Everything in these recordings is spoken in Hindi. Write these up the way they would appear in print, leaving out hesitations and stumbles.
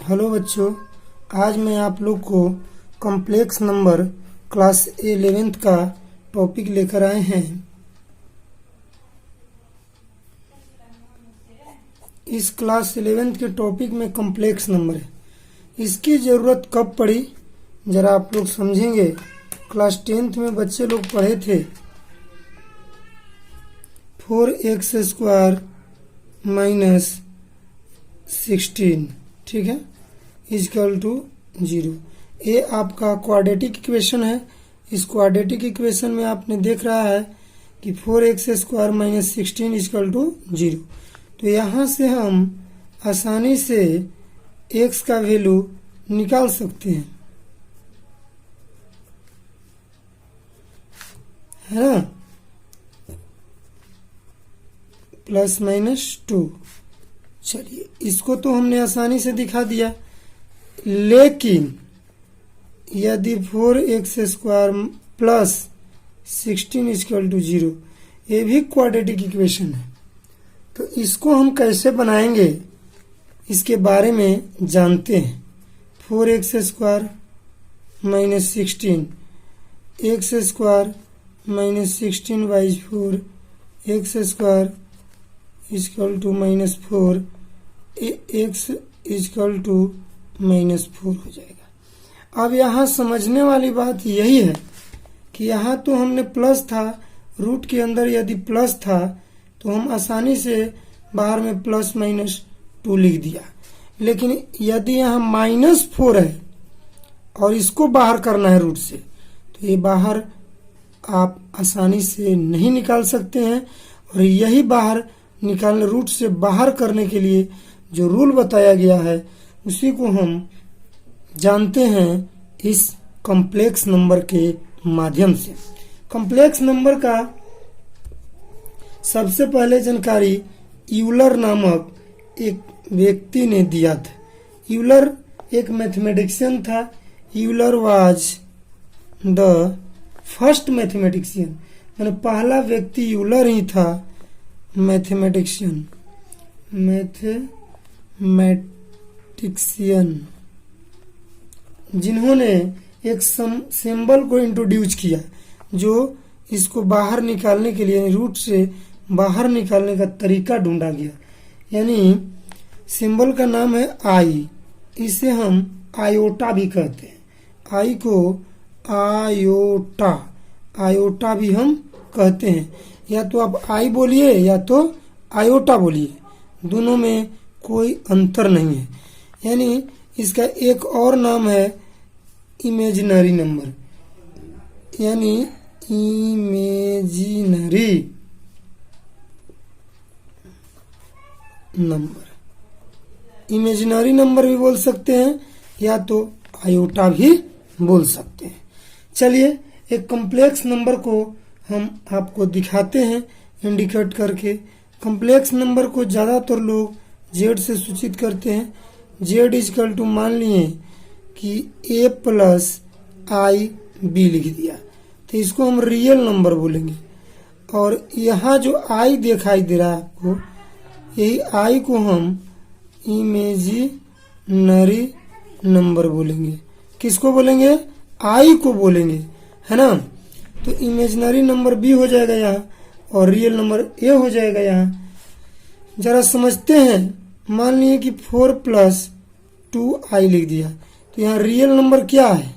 हेलो बच्चों, आज मैं आप लोग को कॉम्प्लेक्स नंबर क्लास 11th का टॉपिक लेकर आए हैं। इस क्लास 11th के टॉपिक में कॉम्प्लेक्स नंबर है। इसकी ज़रूरत कब पड़ी, ज़रा आप लोग समझेंगे। क्लास 10th में बच्चे लोग पढ़े थे 4x² माइनस 16, ठीक है, इजकल टू 0। ये आपका क्वाड्रेटिक इक्वेशन है। इस क्वाड्रेटिक इक्वेशन में आपने देख रहा है कि 4x² माइनस 16 इजकल टू 0। तो यहाँ से हम आसानी से x का वैल्यू निकाल सकते हैं, है ना, प्लस माइनस 2। चलिए, इसको तो हमने आसानी से दिखा दिया, लेकिन यदि 4x² प्लस 16 इक्वल टू 0, ये भी क्वाड्रेटिक इक्वेशन है, तो इसको हम कैसे बनाएंगे इसके बारे में जानते हैं। 4x² minus 16, x² minus 16 by 4, x² equal to minus 4, x equal to minus 4 हो जाएगा। अब यहाँ समझने वाली बात यही है कि यहाँ तो हमने प्लस था, रूट के अंदर यदि प्लस था तो हम आसानी से बाहर में प्लस माइनस 2 लिख दिया, लेकिन यदि यहाँ माइनस 4 है और इसको बाहर करना है रूट से, तो ये बाहर आप आसानी से नहीं निकाल सकते हैं। और यही बाहर निकालने, रूट से बाहर करने के लिए जो रूल बताया गया है उसी को हम जानते हैं इस कॉम्प्लेक्स नंबर के माध्यम से। कॉम्प्लेक्स नंबर का सबसे पहले जानकारी यूलर नामक एक व्यक्ति ने दिया था। यूलर एक मैथमेटिशियन था। Euler was the first mathematician, यानी पहला व्यक्ति यूलर ही था, मैथमेटिशियन जिन्होंने एक सिंबल को इंट्रोड्यूस किया जो इसको बाहर निकालने के लिए, रूट से बाहर निकालने का तरीका ढूंढा गया। यानी सिंबल का नाम है आई, इसे हम आयोटा भी कहते हैं। आई को आयोटा भी हम कहते हैं। या तो आप आई बोलिए या तो आयोटा बोलिए, दोनों में कोई अंतर नहीं है। यानी इसका एक और नाम है इमेजिनरी नंबर, यानी इमेजिनरी नंबर भी बोल सकते हैं या तो आयोटा भी बोल सकते हैं। चलिए, एक कॉम्प्लेक्स नंबर को हम आपको दिखाते हैं इंडिकेट करके। कॉम्प्लेक्स नंबर को ज़्यादातर लोग जेड से सूचित करते हैं। जेड इजकल टू, मान लिए कि a प्लस आई बी लिख दिया, तो इसको हम रियल नंबर बोलेंगे। और यहाँ जो आई दिखाई दे रहा है आपको, यही आई को हम इमेजिनरी नंबर बोलेंगे। किसको बोलेंगे? आई को बोलेंगे, है ना। तो इमेजिनरी नंबर बी हो जाएगा यहाँ और रियल नंबर ए हो जाएगा यहाँ। जरा समझते हैं। मान लिए कि 4 प्लस 2 आई लिख दिया, तो यहाँ रियल नंबर क्या है?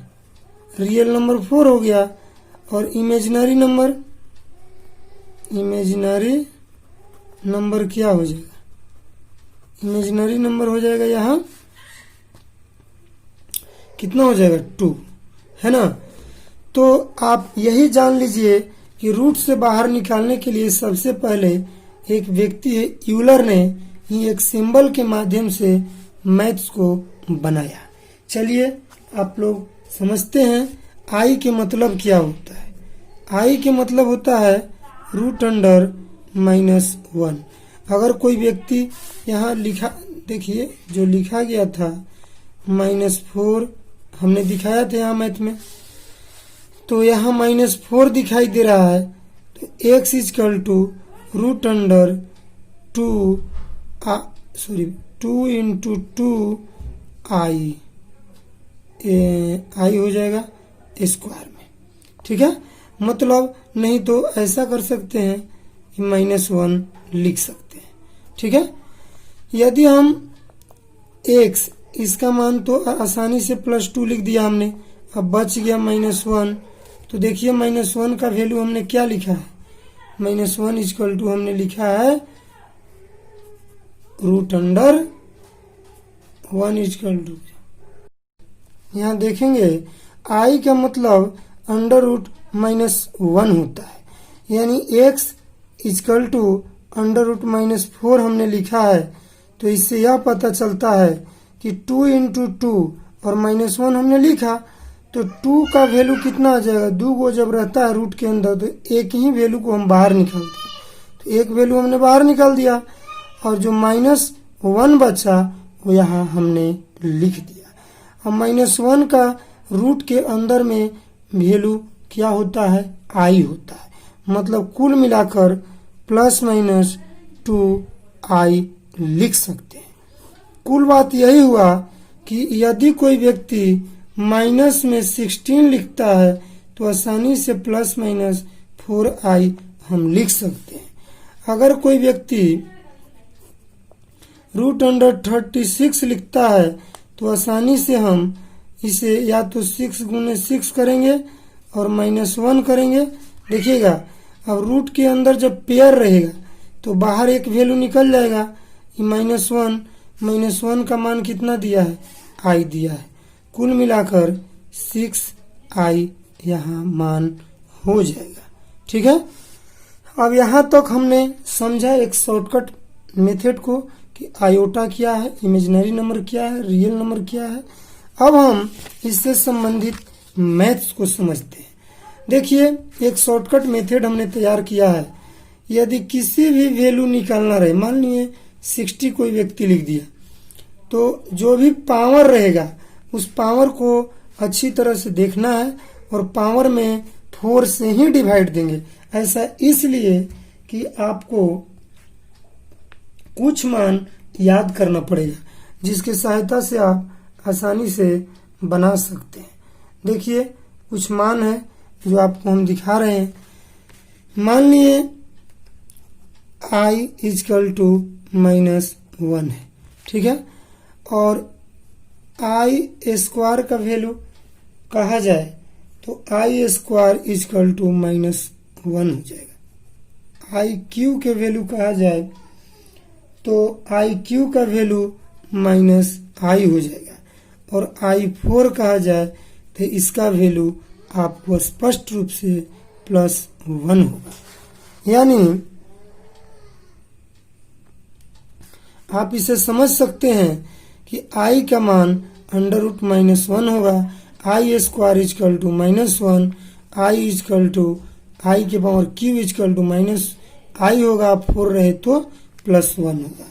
रियल नंबर 4 हो गया। और इमेजिनरी नंबर क्या हो जाएगा? इमेजिनरी नंबर हो जाएगा यहाँ कितना हो जाएगा? 2, है ना। तो आप यही जान लीजिए कि रूट से बाहर निकालने के लिए सबसे पहले एक व्यक्ति यूलर ने ही एक सिंबल के माध्यम से मैथ्स को बनाया। चलिए, आप लोग समझते हैं आई के मतलब क्या होता है। आई के मतलब होता है √(-1). अगर कोई व्यक्ति यहाँ लिखा, देखिए जो लिखा गया था -4 हमने दिखाया था यहाँ मैथ में, तो यहाँ -4 दिखाई दे रहा है, तो x इक्वल टू √(2) 2 into 2 आई हो जाएगा स्क्वायर में। ठीक है, मतलब नहीं तो ऐसा कर सकते हैं कि -1 लिख सकते हैं। ठीक है, यदि हम x इसका मान तो आसानी से +2 लिख दिया हमने, अब बच गया -1। तो देखिए -1 का वैल्यू हमने क्या लिखा है, -1 इक्वल टू हमने लिखा है √1 इक्वल टू, यहाँ देखेंगे i का मतलब √-1 होता है, यानी x इक्वल टू √-4 हमने लिखा है। तो इससे यह पता चलता है कि 2 × 2 और -1 हमने लिखा, तो 2 का वैल्यू कितना आ जाएगा, 2 को जब रहता है रूट के अंदर तो एक ही वैल्यू को हम बाहर निकालते हैं, तो एक वैल्यू हमने बाहर निकाल दिया और जो -1 बचा वो यहाँ हमने लिख दिया। अब -1 का रूट के अंदर में वैल्यू क्या होता है, i होता है, मतलब कुल मिलाकर ±2i लिख सकते हैं। कुल बात यही हुआ कि यदि कोई व्यक्ति माइनस में 16 लिखता है तो आसानी से ±4i हम लिख सकते हैं। अगर कोई व्यक्ति √36 लिखता है तो आसानी से हम इसे या तो 6 × 6 करेंगे और -1 करेंगे। देखिएगा, अब रूट के अंदर जब पेयर रहेगा तो बाहर एक वैल्यू निकल जाएगा, -1 का मान कितना दिया है, i दिया है, कुल मिलाकर 6i यहाँ मान हो जाएगा। ठीक है, अब यहाँ तक हमने समझा एक शॉर्टकट मेथड को कि आयोटा क्या है, इमेजिनरी नंबर क्या है, रियल नंबर क्या है। अब हम इससे संबंधित मैथ्स को समझते हैं। देखिए, एक शॉर्टकट मेथड हमने तैयार किया है। यदि किसी भी वैल्यू निकालना रहे, मान लीजिए 60 कोई व्यक्ति लिख दिया, तो जो भी पावर रहेगा उस पावर को अच्छी तरह से देखना है और पावर में 4 से ही डिवाइड देंगे। ऐसा इसलिए कि आपको कुछ मान याद करना पड़ेगा जिसकी सहायता से आप आसानी से बना सकते हैं। देखिए, कुछ मान है जो आपको हम दिखा रहे हैं। मान लिए i इक्वल टू -1 है, ठीक है, और i² का वैल्यू कहा जाए तो i² इक्वल टू -1 हो जाएगा। iq के वैल्यू कहा जाए तो iq का वैल्यू -i हो जाएगा, और i4 कहा जाए तो इसका वैल्यू आपको स्पष्ट रूप से +1 होगा। यानी आप इसे समझ सकते हैं कि i का मान √-1 होगा, i² equal to -1, i equal to i के power q equal to -i होगा, 4 रहे तो +1 होगा।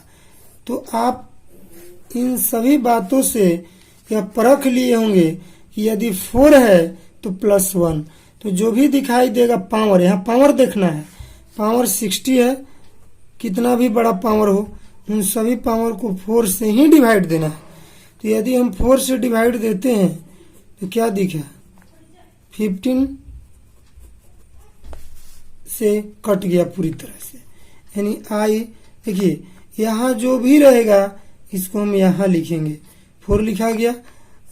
तो आप इन सभी बातों से यह परख लिए होंगे कि यदि 4 है तो +1, तो जो भी दिखाई देगा पावर, यहाँ पावर देखना है, पावर 60 है, कितना भी बड़ा पावर हो उन सभी पावर को 4 से ही डिवाइड देना है। तो यदि हम 4 से डिवाइड देते हैं तो क्या दिखा, 15 से कट गया पूरी तरह से, यानी i, देखिए यहाँ जो भी रहेगा इसको हम यहाँ लिखेंगे, 4 लिखा गया,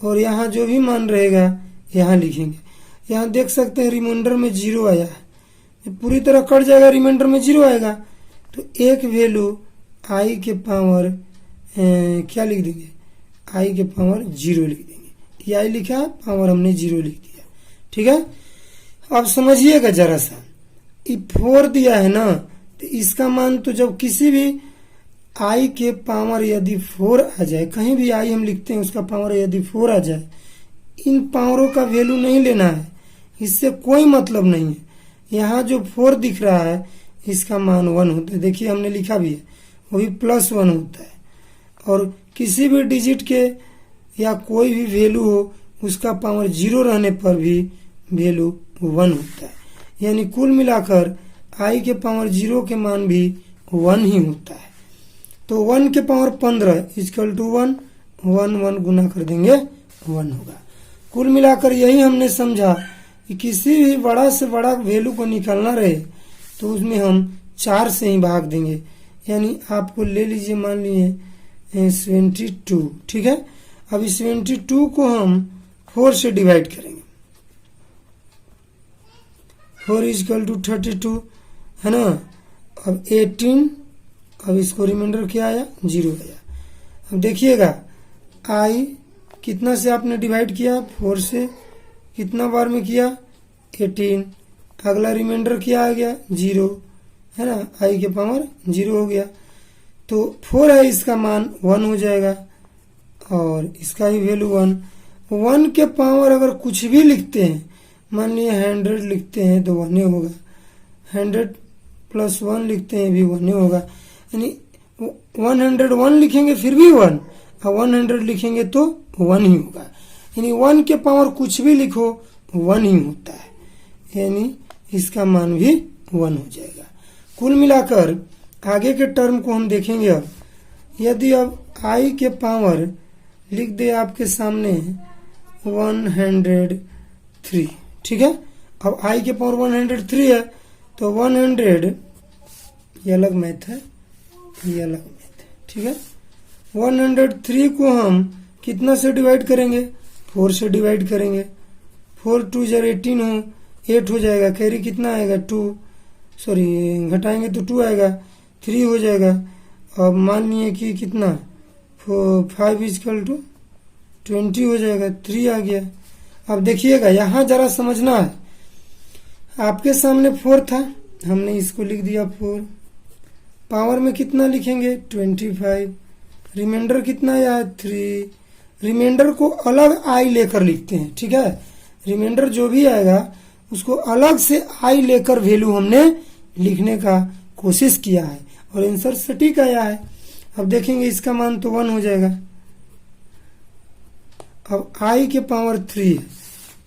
और यहाँ जो भी मान रहेगा यहाँ लिखेंगे। यहाँ देख सकते हैं रिमाइंडर में 0 आया है, पूरी तरह कट जाएगा, रिमाइंडर में 0 आएगा, तो एक वैल्यू i के पावर क्या लिख देंगे, i के पावर 0 लिख देंगे। ये i लिखा, पावर हमने 0 लिख दिया। ठीक है, अब समझिएगा जरा सा, ये 4 दिया है ना, तो इसका मान तो जब किसी भी i के पावर यदि 4 आ जाए, कहीं भी i हम लिखते हैं उसका पावर यदि 4 आ जाए, इन पावरों का वैल्यू नहीं लेना है, इससे कोई मतलब नहीं है। यहाँ जो 4 दिख रहा है इसका मान 1 होता है, देखिए हमने लिखा भी है, वो भी +1 होता है, और किसी भी डिजिट के या कोई भी वैल्यू हो उसका पावर 0 रहने पर भी वैल्यू 1 होता है। यानी कुल मिलाकर i के पावर 0 के मान भी 1 ही होता है। तो 1 के पावर 15 इक्वल टू 1, 1 1 गुना कर देंगे 1 होगा। कुल मिलाकर यही हमने समझा कि किसी भी बड़ा से बड़ा वैल्यू को निकालना रहे तो उसमें हम 4 से ही भाग देंगे। यानी आपको ले लीजिए, मान लिए 72, ठीक है। अब इस 72 को हम 4 से डिवाइड करेंगे। 4 इजकल टू 32 है ना। अब 18, अब इसको रिमाइंडर क्या आया, 0 आया। अब देखिएगा आई कितना से आपने डिवाइड किया, 4 से। कितना बार में किया, 18। अगला रिमाइंडर क्या आ गया, 0 है ना। आई के पावर 0 हो गया। तो 4 है, इसका मान 1 हो जाएगा और इसका ही वैल्यू 1। 1 के पावर अगर कुछ भी लिखते हैं, मान लिए 100 लिखते हैं तो 1 होगा। 100 प्लस 1 लिखते हैं भी 1 होगा। यानी 101 लिखेंगे फिर भी 1, और 100 लिखेंगे तो 1 ही होगा। यानी 1 के पावर कुछ भी लिखो 1 ही होता है, यानी इसका मान भी 1 हो जाएगा। कुल मिलाकर आगे के टर्म को हम देखेंगे। अब यदि अब आई के पावर लिख दे आपके सामने 103, ठीक है। अब आई के पावर 103 है तो 100, ये अलग मैथ है, ये अलग मैथ है, ठीक है। 103 को हम कितना से डिवाइड करेंगे, 4 से डिवाइड करेंगे। 4 2 जर 18 हो, 8 हो जाएगा। कैरी कितना आएगा, 2, सॉरी घटाएंगे तो 2 आएगा, 3 हो जाएगा। अब मान लिए कि कितना, 5 इजकल टू 20 हो जाएगा, 3 आ गया। अब देखिएगा यहाँ जरा समझना है, आपके सामने 4 था, हमने इसको लिख दिया 4। पावर में कितना लिखेंगे, 25। रिमाइंडर कितना आया, 3। रिमाइंडर को अलग आई लेकर लिखते हैं, ठीक है। रिमाइंडर जो भी आएगा उसको अलग से आई लेकर वैल्यू हमने लिखने का कोशिश किया है और आंसर सटीक आया है। अब देखेंगे इसका मान तो 1 हो जाएगा। अब आई के पावर 3 है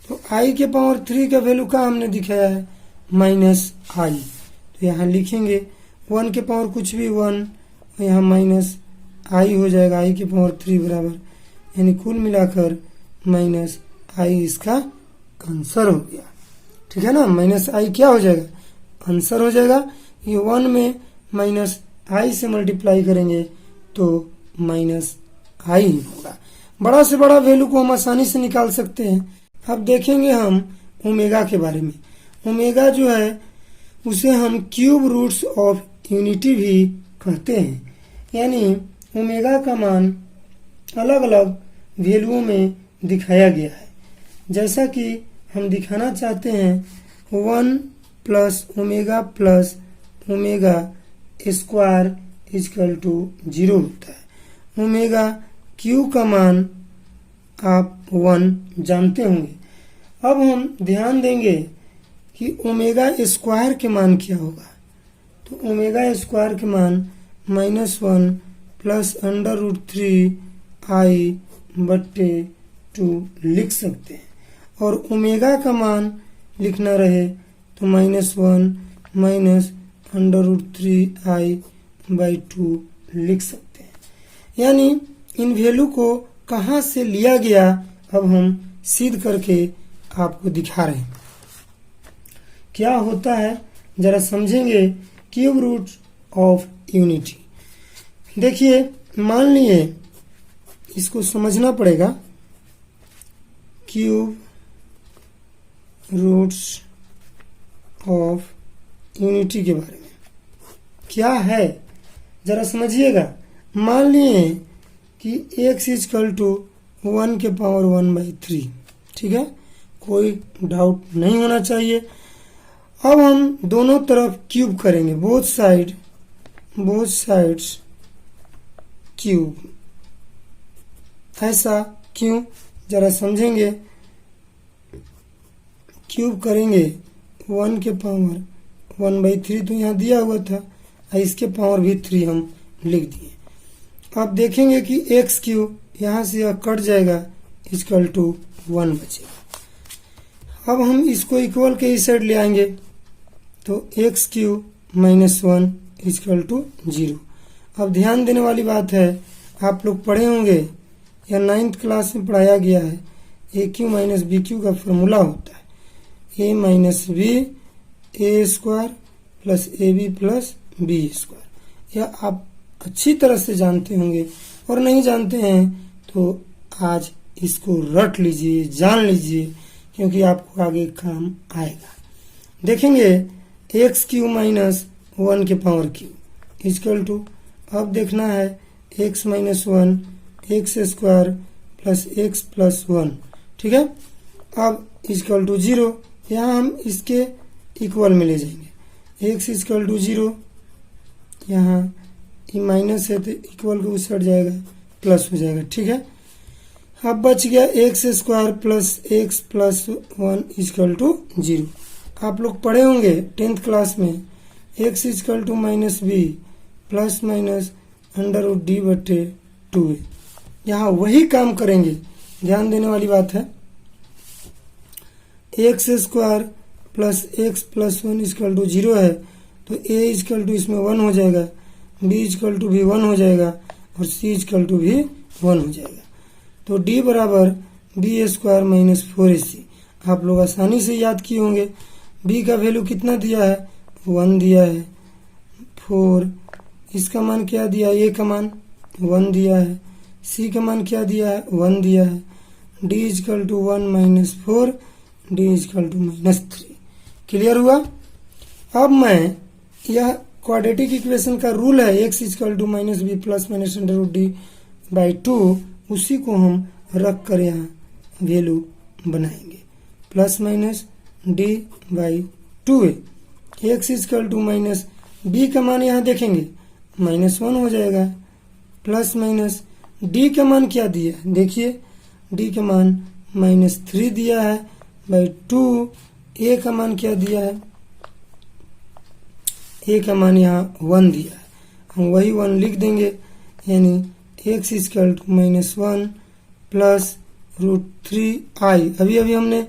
तो आई के पावर 3 का वैल्यू का हमने दिखाया है, माइनस आई। तो यहाँ लिखेंगे 1 के पावर कुछ भी 1, यहाँ माइनस आई हो जाएगा। आई के पावर 3 बराबर, यानी कुल मिलाकर माइनस आई इसका आंसर हो गया, ठीक है ना। माइनस आई क्या हो जाएगा, आंसर हो जाएगा। ये 1 में माइनस आई से मल्टीप्लाई करेंगे तो माइनस आई ही होगा। बड़ा से बड़ा वैल्यू को हम आसानी से निकाल सकते हैं। अब देखेंगे हम ओमेगा के बारे में। ओमेगा जो है उसे हम क्यूब रूट्स ऑफ यूनिटी भी कहते हैं, यानी ओमेगा का मान अलग अलग वैल्यूओं में दिखाया गया है। जैसा कि हम दिखाना चाहते हैं 1 plus omega square is equal to 0 होता है। ओमेगा क्यू का मान आप 1 जानते होंगे। अब हम ध्यान देंगे कि ओमेगा स्क्वायर के मान क्या होगा। तो ओमेगा स्क्वायर के मान -1 प्लस √3 आई बट्टे 2 लिख सकते हैं। और ओमेगा का मान लिखना रहे तो -1 माइनस √3 आई बाई 2 लिख सकते हैं। यानी इन वैल्यू को कहाँ से लिया गया अब हम सिद्ध करके आपको दिखा रहे हैं। क्या होता है जरा समझेंगे क्यूब रूट ऑफ यूनिटी। देखिए मान लिए इसको समझना पड़ेगा, क्यूब रूट्स ऑफ यूनिटी के बारे में क्या है जरा समझिएगा। मान लिए कि x इजकल टू 1 के पावर 1/3, ठीक है, कोई डाउट नहीं होना चाहिए। अब हम दोनों तरफ क्यूब करेंगे, बोथ साइड्स क्यूब। ऐसा क्यों जरा समझेंगे। क्यूब करेंगे 1 के पावर 1/3 तो यहाँ दिया हुआ था, इसके पावर भी 3 हम लिख दिए। अब देखेंगे कि x क्यूब यहाँ से यह कट जाएगा, इजकल टू 1 बचेगा। अब हम इसको इक्वल के इस साइड ले आएंगे तो x क्यूब -1 इजकल टू 0। अब ध्यान देने वाली बात है, आप लोग पढ़े होंगे या 9th क्लास में पढ़ाया गया है, a cube minus b cube का फॉर्मूला होता है a minus b a square plus a b plus b square. यह आप अच्छी तरह से जानते होंगे, और नहीं जानते हैं तो आज इसको रट लीजिए, जान लीजिए, क्योंकि आपको आगे काम आएगा। देखेंगे एक्स क्यू माइनस 1 के पावर क्यू इजकल टू, अब देखना है x minus 1 x square plus x plus 1, ठीक है। अब इजकल टू 0, यहाँ हम इसके इक्वल में ले जाएंगे, एक्स इजकल टू 0, यहाँ ये माइनस है तो इक्वल को उस हट जाएगा, प्लस हो जाएगा, ठीक है। अब बच गया x square plus x plus 1 is equal to 0। आप लोग पढ़े होंगे 10th क्लास में x is equal to minus b plus minus under root d बटे 2a। यहाँ वही काम करेंगे, ध्यान देने वाली बात है। X square plus x plus 1 is equal to 0 है तो a इजकल टू इसमें 1 हो जाएगा, b इजकल टू भी 1 हो जाएगा और c इजकल टू भी 1 हो जाएगा। तो d बराबर बी स्क्वायर माइनस 4ac। आप लोग आसानी से याद किए होंगे। b का वैल्यू कितना दिया है, 1 दिया है, 4, इसका मान क्या दिया है, a का मान 1 दिया है, c का मान क्या दिया है, 1 दिया है, d is equal to 1 minus 4, d is equal to minus 3। Clear हुआ। अब मैं यह क्वाड्रेटिक इक्वेशन का रूल है x is equal to minus b plus minus under root d by 2, उसी को हम रख कर यहाँ वैल्यू बनाएंगे, plus minus d by 2a। X is equal to minus b का मान यहाँ देखेंगे माइनस 1 हो जाएगा, प्लस माइनस डी का मान क्या दिया है, देखिए डी का मान माइनस 3 दिया है बाई 2, ए का मान क्या दिया है, ए का मान यहाँ 1 दिया है, हम वही 1 लिख देंगे, यानी x is equal to minus 1 plus root 3i। अभी अभी हमने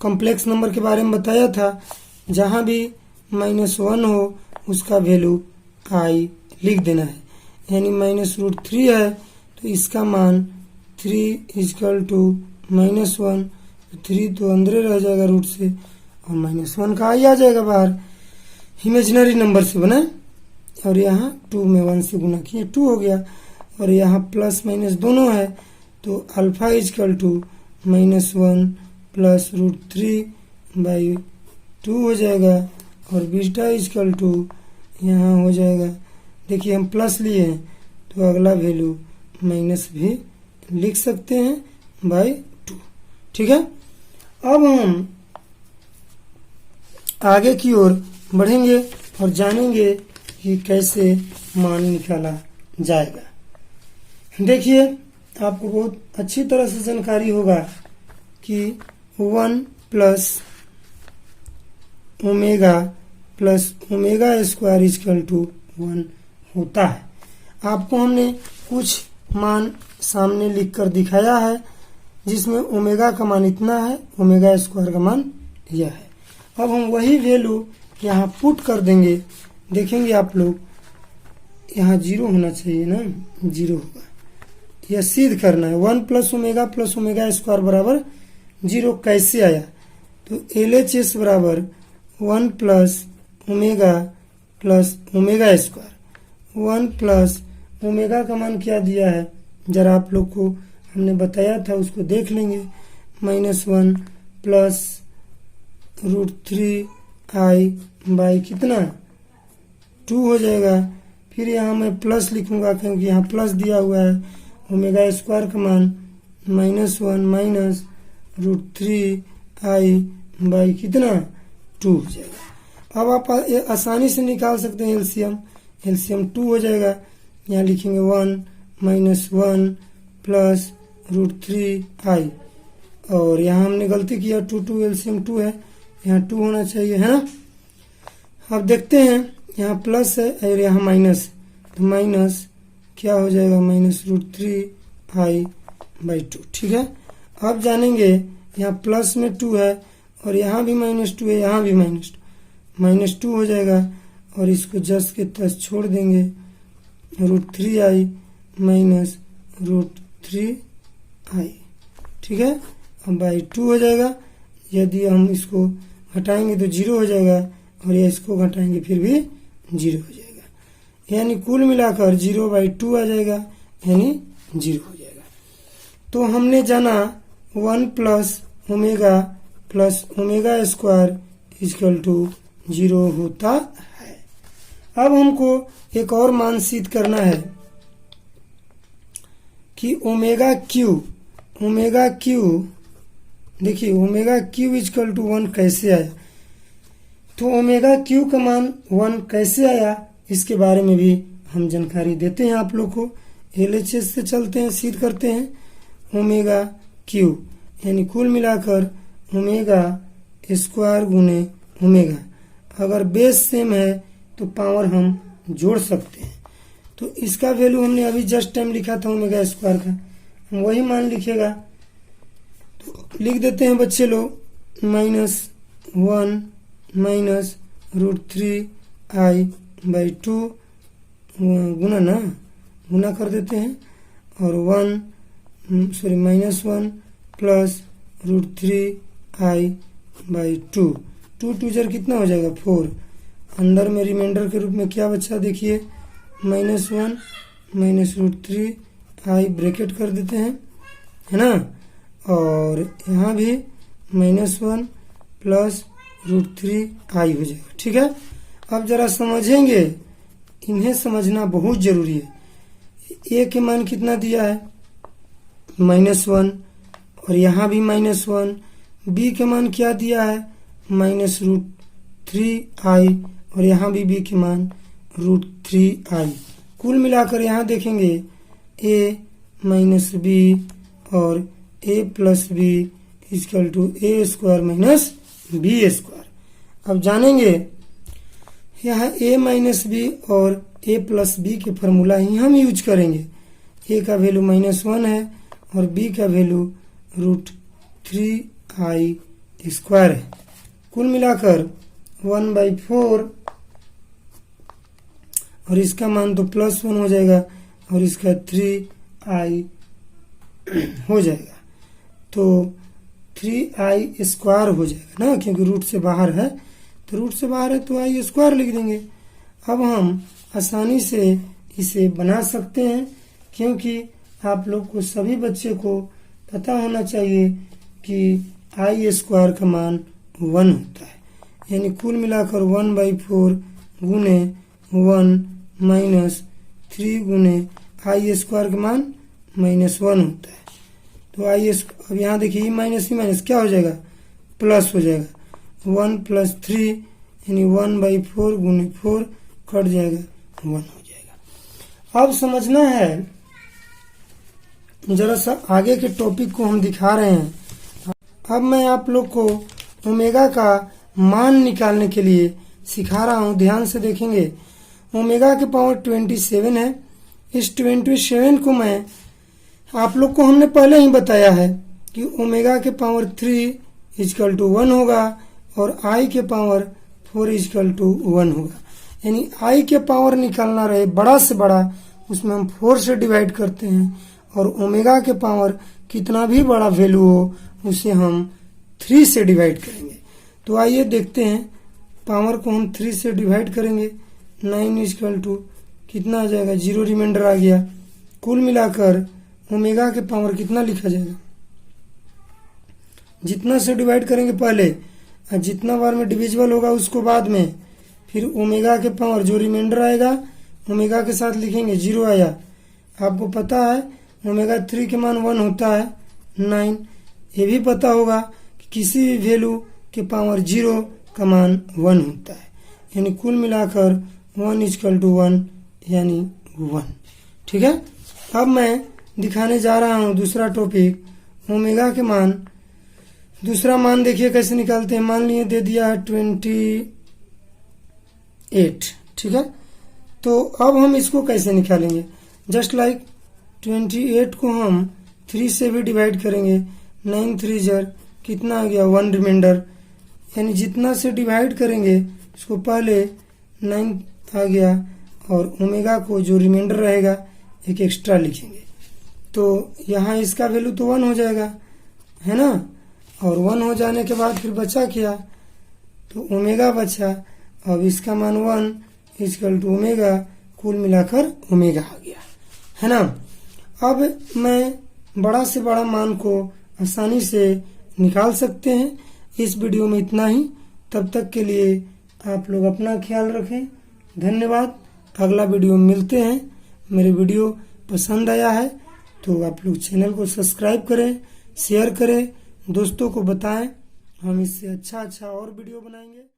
कॉम्प्लेक्स नंबर के बारे में बताया था, जहाँ भी माइनस 1 हो उसका वैल्यू i लिख देना है, यानी माइनस रूट 3 है तो इसका मान 3 इजकल टू माइनस 1, 3 तो अंदर रह जाएगा रूट से और माइनस 1 का i आ जाएगा बाहर, इमेजिनरी नंबर से बना, और यहाँ 2 में 1 से गुना किए 2 हो गया, और यहाँ प्लस माइनस दोनों है तो alpha is equal to minus 1 plus root 3 by 2 हो जाएगा, और बीटा इजकल टू यहाँ हो जाएगा, देखिए हम प्लस लिए हैं तो अगला वैल्यू माइनस भी लिख सकते हैं बाई 2, ठीक है। अब हम आगे की ओर बढ़ेंगे और जानेंगे कि कैसे मान निकाला जाएगा। देखिए आपको बहुत अच्छी तरह से जानकारी होगा कि 1 plus omega square is equal to 1 होता है। आपको हमने कुछ मान सामने लिखकर दिखाया है जिसमें ओमेगा का मान इतना है, ओमेगा स्क्वायर का मान यह है। अब हम वही वैल्यू यहाँ पुट कर देंगे, देखेंगे आप लोग यहाँ 0 होना चाहिए ना, 0 होगा, यह सिद्ध करना है। 1 प्लस ओमेगा स्क्वायर बराबर 0 कैसे आया, तो LHS बराबर 1 plus omega square. 1 plus omega का मान क्या दिया है जरा आप लोग को हमने बताया था, उसको देख लेंगे, -1 प्लस रूट 3i बाई कितना 2 हो जाएगा। फिर यहाँ मैं प्लस लिखूंगा क्योंकि यहाँ प्लस दिया हुआ है, ओमेगा स्क्वायर का मान -1 माइनस रूट 3i बाई कितना 2 हो जाएगा। अब आप आसानी से निकाल सकते हैं एलसीएम 2 हो जाएगा। यहाँ लिखेंगे 1 माइनस 1 प्लस रूट 3i, और यहाँ हमने गलती किया 2 एलसीएम 2 है, यहाँ 2 होना चाहिए, है ना। अब देखते हैं यहाँ प्लस है और यहाँ माइनस, तो माइनस क्या हो जाएगा, माइनस रूट 3i बाई 2, ठीक है। अब जानेंगे यहाँ प्लस में 2 है और यहाँ भी -2 है, यहाँ भी -2 हो जाएगा, और इसको जस के तस छोड़ देंगे, रूट 3i माइनस रूट 3 आई, ठीक है। अब बाई 2 हो जाएगा, यदि हम इसको घटाएंगे तो 0 हो जाएगा, और ये इसको घटाएंगे फिर भी 0 हो जाएगा, यानी कुल मिलाकर 0/2 आ जाएगा, यानी 0 हो जाएगा। तो हमने जाना 1 plus omega square equal to 0 होता है। अब हमको एक और मान सिद्ध करना है कि ओमेगा क्यू, देखिए ओमेगा क्यू इक्वल टू 1 कैसे आया। तो ओमेगा क्यू का मान 1 कैसे आया, इसके बारे में भी हम जानकारी देते हैं आप लोग को। LHS से चलते हैं, सिद्ध करते हैं। ओमेगा क्यू यानी कुल मिलाकर ओमेगा स्क्वायर गुने ओमेगा, अगर बेस सेम है तो पावर हम जोड़ सकते हैं। तो इसका वैल्यू हमने अभी जस्ट टाइम लिखा था ओमेगा स्क्वायर का, हम वही मान लिखेगा। तो लिख देते हैं बच्चे लोग, -1 माइनस √3i/2 गुना कर देते हैं, और -1 प्लस √3i/2, 2 जर कितना हो जाएगा 4, अंदर में रिमाइंडर के रूप में क्या बचा देखिए, -1 माइनस √3i ब्रैकेट कर देते हैं, है ना, और यहाँ भी -1 प्लस √3i हो जाएगा, ठीक है। अब जरा समझेंगे, इन्हें समझना बहुत जरूरी है। ए के मान कितना दिया है -1, और यहाँ भी -1, बी के मान क्या दिया है -√3i, और यहाँ भी बी के मान √3i। कुल मिलाकर यहाँ देखेंगे a माइनस बी और a plus b equal to a square minus b square. अब जानेंगे यहाँ a माइनस बी और a प्लस बी के फॉर्मूला ही हम यूज करेंगे। a का वैल्यू -1 है और b का वैल्यू √3i स्क्वायर है। कुल मिलाकर 1/4, और इसका मान तो +1 हो जाएगा, और इसका 3i हो जाएगा, तो 3i स्क्वायर हो जाएगा ना, क्योंकि रूट से बाहर है, तो रूट से बाहर है तो i स्क्वायर लिख देंगे। अब हम आसानी से इसे बना सकते हैं, क्योंकि आप लोग को सभी बच्चे को पता होना चाहिए कि i स्क्वायर का मान 1 होता है, यानी कुल मिलाकर 1/4 गुने 1 माइनस 3 गुने i स्क्वायर का मान -1 होता है। तो अब यहाँ देखिए माइनस क्या हो जाएगा, प्लस हो जाएगा, 1 + 3 यानी 1/4 गुने 4 कट जाएगा, 1 हो जाएगा। अब समझना है, जरा सा आगे के टॉपिक को हम दिखा रहे हैं। अब मैं आप लोग को ओमेगा का मान निकालने के लिए सिखा रहा हूँ, ध्यान से देखेंगे। ओमेगा के पावर 27 है। इस 27 को मैं आप लोग को हमने पहले ही बताया है कि ओमेगा के पावर 3 = 1 होगा और i के पावर 4 = 1 होगा। यानी i के पावर निकालना रहे बड़ा से बड़ा, उसमें हम 4 से डिवाइड करते हैं, और ओमेगा के पावर कितना भी बड़ा वैल्यू हो उसे हम 3 से डिवाइड करेंगे। तो आइए देखते हैं, पावर को हम 3 से डिवाइड करेंगे, 9 = कितना आ जाएगा, 0 रिमाइंडर आ गया। कुल मिलाकर ओमेगा के पावर कितना लिखा जाएगा, जितना से डिवाइड करेंगे पहले, और जितना बार में डिविजिबल होगा उसको बाद में, फिर ओमेगा के पावर जो रिमाइंडर आएगा ओमेगा के साथ लिखेंगे, 0 आया। आपको पता है ओमेगा 3 के मान 1 होता है 9, ये भी पता होगा कि किसी भी वैल्यू के पावर 0 का मान 1 होता है, यानी कुल मिलाकर 1 = 1 यानी 1, ठीक है। अब मैं दिखाने जा रहा हूँ दूसरा टॉपिक, ओमेगा के मान। दूसरा मान देखिए कैसे निकालते हैं। मान लिए दे दिया है 28, ठीक है। तो अब हम इसको कैसे निकालेंगे, जस्ट लाइक 28 को हम 3 से भी डिवाइड करेंगे, 9 3 ज़र कितना आ गया, 1 रिमाइंडर, यानी जितना से डिवाइड करेंगे उसको पहले 9 आ गया, और ओमेगा को जो रिमाइंडर रहेगा एक एक्स्ट्रा लिखेंगे। तो यहाँ इसका वैल्यू तो 1 हो जाएगा, है ना। और 1 हो जाने के बाद फिर बचा क्या, तो ओमेगा बचा। अब इसका मान 1 इक्वल टू ओमेगा, कुल मिलाकर ओमेगा आ गया, है ना। अब मैं बड़ा से बड़ा मान को आसानी से निकाल सकते हैं। इस वीडियो में इतना ही। तब तक के लिए आप लोग अपना ख्याल रखें। धन्यवाद। अगला वीडियो में मिलते हैं। मेरे वीडियो पसंद आया है तो आप लोग चैनल को सब्सक्राइब करें, शेयर करें, दोस्तों को बताएं। हम इससे अच्छा और वीडियो बनाएंगे।